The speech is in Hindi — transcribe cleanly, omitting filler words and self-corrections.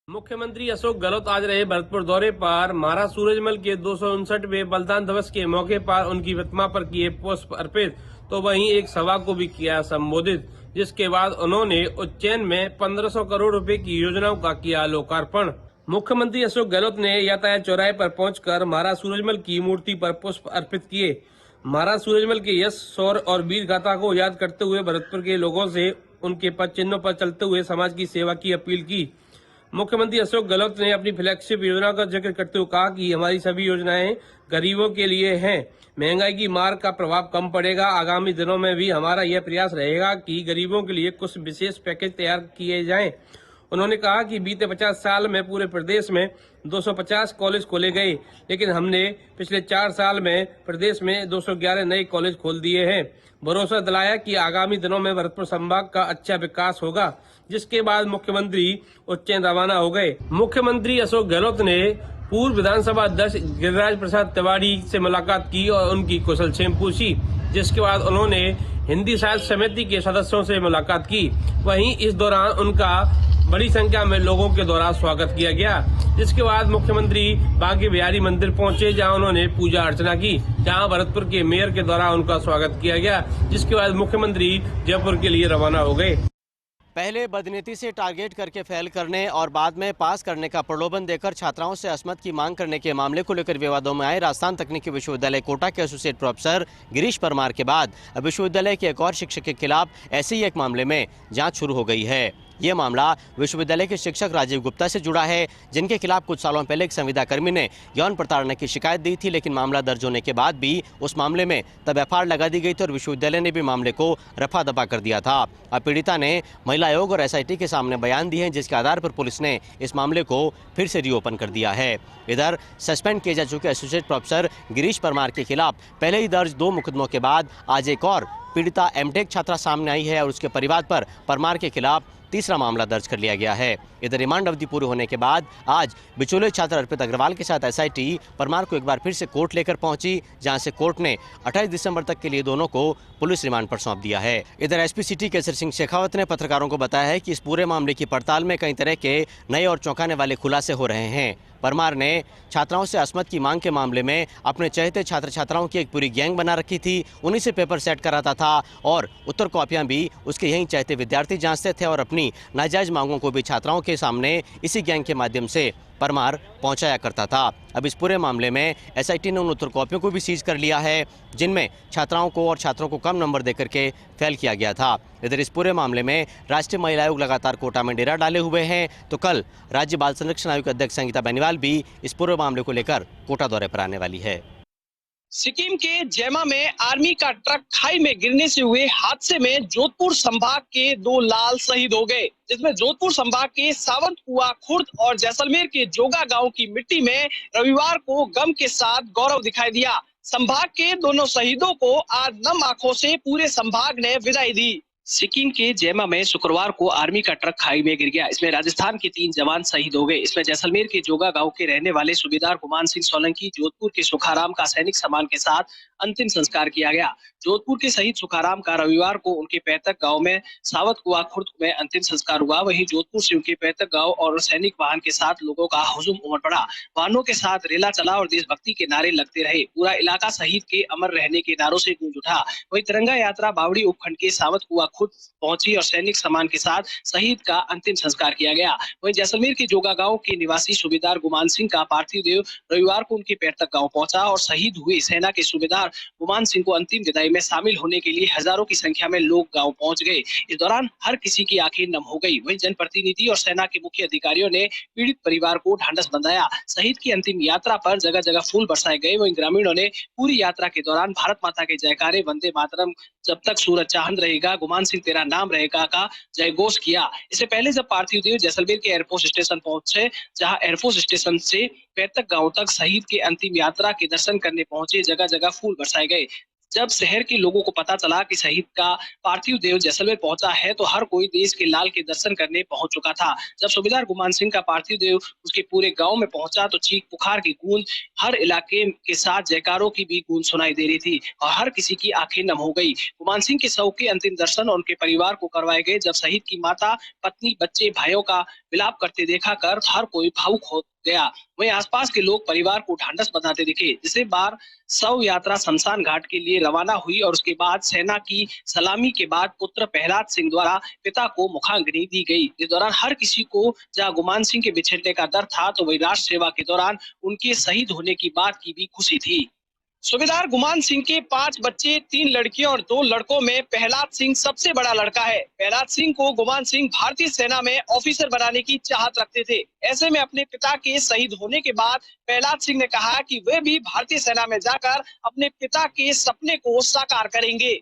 मुख्यमंत्री अशोक गहलोत आज रहे भरतपुर दौरे पर। महाराज सूरजमल के 259वें बलिदान दिवस के मौके पर उनकी प्रतिमा पर किए पुष्प अर्पित, तो वहीं एक सभा को भी किया संबोधित, जिसके बाद उन्होंने उज्जैन में 1500 करोड़ रुपए की योजनाओं का किया लोकार्पण। मुख्यमंत्री अशोक गहलोत ने यातायात चौराहे पर पहुंचकर महाराज सूरजमल की मूर्ति पर पुष्प अर्पित किए। महाराज सूरजमल के यश, शौर्य और वीर गाथा को याद करते हुए भरतपुर के लोगों से उनके पद चिन्हों पर चलते हुए समाज की सेवा की अपील की। मुख्यमंत्री अशोक गहलोत ने अपनी फ्लैगशिप योजना का जिक्र करते हुए कहा कि हमारी सभी योजनाएं गरीबों के लिए हैं। महंगाई की मार का प्रभाव कम पड़ेगा। आगामी दिनों में भी हमारा यह प्रयास रहेगा कि गरीबों के लिए कुछ विशेष पैकेज तैयार किए जाएं। उन्होंने कहा कि बीते 50 साल में पूरे प्रदेश में 250 कॉलेज खोले गए, लेकिन हमने पिछले 4 साल में प्रदेश में 211 नए कॉलेज खोल दिए हैं। भरोसा दिलाया कि आगामी दिनों में भरतपुर संभाग का अच्छा विकास होगा, जिसके बाद मुख्यमंत्री उज्जैन रवाना हो गए। मुख्यमंत्री अशोक गहलोत ने पूर्व विधानसभा अध्यक्ष गिरिराज प्रसाद तिवारी से मुलाकात की और उनकी कुशलक्षेम पूछी, जिसके बाद उन्होंने हिंदी साहित्य समिति के सदस्यों से मुलाकात की। वहीं इस दौरान उनका बड़ी संख्या में लोगों के द्वारा स्वागत किया गया, जिसके बाद मुख्यमंत्री बांके बिहारी मंदिर पहुंचे, जहां उन्होंने पूजा अर्चना की, जहां भरतपुर के मेयर के द्वारा उनका स्वागत किया गया, जिसके बाद मुख्यमंत्री जयपुर के लिए रवाना हो गए। पहले बदनीति से टारगेट करके फेल करने और बाद में पास करने का प्रलोभन देकर छात्राओं से असमत की मांग करने के मामले को लेकर विवादों में आए राजस्थान तकनीकी विश्वविद्यालय कोटा के एसोसिएट प्रोफेसर गिरीश परमार के बाद अब विश्वविद्यालय के एक और शिक्षक के खिलाफ ऐसे ही एक मामले में जांच शुरू हो गई है। ये मामला विश्वविद्यालय के शिक्षक राजीव गुप्ता से जुड़ा है, जिनके खिलाफ कुछ सालों पहले एक संविदा कर्मी ने यौन प्रताड़ना की शिकायत दी थी, लेकिन मामला दर्ज होने के बाद भी उस मामले में तब एफआईआर लगा दी गई थी और विश्वविद्यालय ने भी मामले को रफा दफा कर दिया था। अब पीड़िता ने महिला आयोग और एसआईटी के सामने बयान दिए हैं, जिसके आधार पर पुलिस ने इस मामले को फिर से रीओपन कर दिया है। इधर सस्पेंड किए जा चुके एसोसिएट प्रोफेसर गिरीश परमार के खिलाफ पहले ही दर्ज 2 मुकदमों के बाद आज एक और पीड़िता एमटेक छात्रा सामने आई है और उसके परिवार पर परमार के खिलाफ तीसरा मामला दर्ज कर लिया गया है। इधर रिमांड अवधि पूरी होने के बाद आज बिचौलिए छात्र अर्पित अग्रवाल के साथ एसआईटी परमार को एक बार फिर से कोर्ट लेकर पहुंची, जहां से कोर्ट ने 28 दिसंबर तक के लिए दोनों को पुलिस रिमांड पर सौंप दिया है। इधर एसपी सिटी केसर सिंह शेखावत ने पत्रकारों को बताया है कि इस पूरे मामले की पड़ताल में कई तरह के नए और चौंकाने वाले खुलासे हो रहे हैं। परमार ने छात्राओं से असमत की मांग के मामले में अपने चहेते छात्र छात्राओं की एक पूरी गैंग बना रखी थी, उन्हीं से पेपर सेट कराता था और उत्तर कॉपियां भी उसके यहीं चहेते विद्यार्थी जांचते थे और अपनी नाजायज मांगों को भी छात्राओं के सामने इसी गैंग के माध्यम से परमार पहुंचाया करता था। अब इस पूरे मामले में एसआईटी ने उन उत्तर कॉपियों को भी सीज कर लिया है, जिनमें छात्राओं को और छात्रों को कम नंबर देकर के फेल किया गया था। इधर इस पूरे मामले में राष्ट्रीय महिला आयोग लगातार कोटा में डेरा डाले हुए हैं, तो कल राज्य बाल संरक्षण आयोग के अध्यक्ष संगीता बेनीवाल भी इस पूरे मामले को लेकर कोटा दौरे पर आने वाली है। सिक्किम के जैमा में आर्मी का ट्रक खाई में गिरने से हुए हादसे में जोधपुर संभाग के 2 लाल शहीद हो गए, जिसमें जोधपुर संभाग के सावंतकुआ, खुर्द और जैसलमेर के जोगा गांव की मिट्टी में रविवार को गम के साथ गौरव दिखाई दिया। संभाग के दोनों शहीदों को आज नम आंखों से पूरे संभाग ने विदाई दी। सिक्किम के जैमा में शुक्रवार को आर्मी का ट्रक खाई में गिर गया। इसमें राजस्थान के 3 जवान शहीद हो गए। इसमें जैसलमेर के जोगा गांव के रहने वाले सूबेदार गुमान सिंह सोलंकी, जोधपुर के सुखाराम का सैनिक सम्मान के साथ अंतिम संस्कार किया गया। जोधपुर के शहीद सुखाराम का रविवार को उनके पैतृक गांव में सावतकुआ खुर्द में अंतिम संस्कार हुआ। वहीं जोधपुर से उनके पैतृक गांव और सैनिक वाहन के साथ लोगों का हुजूम उमड़ पड़ा। वाहनों के साथ रेला चला और देशभक्ति के नारे लगते रहे। पूरा इलाका शहीद के अमर रहने के नारों से गूंज उठा। वहीं तिरंगा यात्रा बावड़ी उपखंड के सावतकुआ खुद पहुंची और सैनिक सम्मान के साथ शहीद का अंतिम संस्कार किया गया। वहीं जैसलमेर के जोगा गांव के निवासी सूबेदार गुमान सिंह का पार्थिव देह रविवार को उनके पैतृक गांव पहुंचा और शहीद हुए सेना के सूबेदार गुमान सिंह को अंतिम विदाई में शामिल होने के लिए हजारों की संख्या में लोग गांव पहुंच गए। इस दौरान हर किसी की आंखें नम हो गई। वहीं जनप्रतिनिधि और सेना के मुख्य अधिकारियों ने पीड़ित परिवार को ढांढस बंधाया। शहीद की अंतिम यात्रा पर जगह जगह फूल बरसाए गए। वहीं ग्रामीणों ने पूरी यात्रा के दौरान भारत माता के जयकारे, वंदे मातरम, जब तक सूरज चांद रहेगा, गुमान सिंह तेरा नाम रहेगा का जय घोष किया। इससे पहले जब पार्थिव देह जैसलमेर के एयरफोर्स स्टेशन पहुंचे, जहां एयरफोर्स स्टेशन से पैतृक गांव तक शहीद के अंतिम यात्रा के दर्शन करने पहुंचे, जगह जगह फूल बरसाए गए। जब शहर के लोगों को पता चला कि शहीद का पार्थिव देह जैसलमेर पहुंचा है तो हर कोई देश के लाल के दर्शन करने पहुंच चुका था। जब सूबेदार गुमान सिंह का पार्थिव देह उसके पूरे गांव में पहुंचा तो चीख पुकार की गूंज, हर इलाके के साथ जयकारों की भी गूंज सुनाई दे रही थी और हर किसी की आंखें नम हो गई। गुमान सिंह के शव के अंतिम दर्शन और उनके परिवार को करवाए गए। जब शहीद की माता, पत्नी, बच्चे, भाइयों का विलाप करते देखा कर हर कोई भावुक हो गया। वहीं आसपास के लोग परिवार को ढांढस बंधाते दिखे। जिसे बार शव यात्रा शमशान घाट के लिए रवाना हुई और उसके बाद सेना की सलामी के बाद पुत्र प्रहलाद सिंह द्वारा पिता को मुखाग्नि दी गई। इस दौरान हर किसी को जहां गुमान सिंह के बिछड़ने का डर था तो वही राष्ट्र सेवा के दौरान उनके शहीद होने की बात की भी खुशी थी। सूबेदार गुमान सिंह के 5 बच्चे, 3 लड़कियां और 2 लड़कों में प्रहलाद सिंह सबसे बड़ा लड़का है। प्रहलाद सिंह को गुमान सिंह भारतीय सेना में ऑफिसर बनाने की चाहत रखते थे। ऐसे में अपने पिता के शहीद होने के बाद प्रहलाद सिंह ने कहा कि वे भी भारतीय सेना में जाकर अपने पिता के सपने को साकार करेंगे।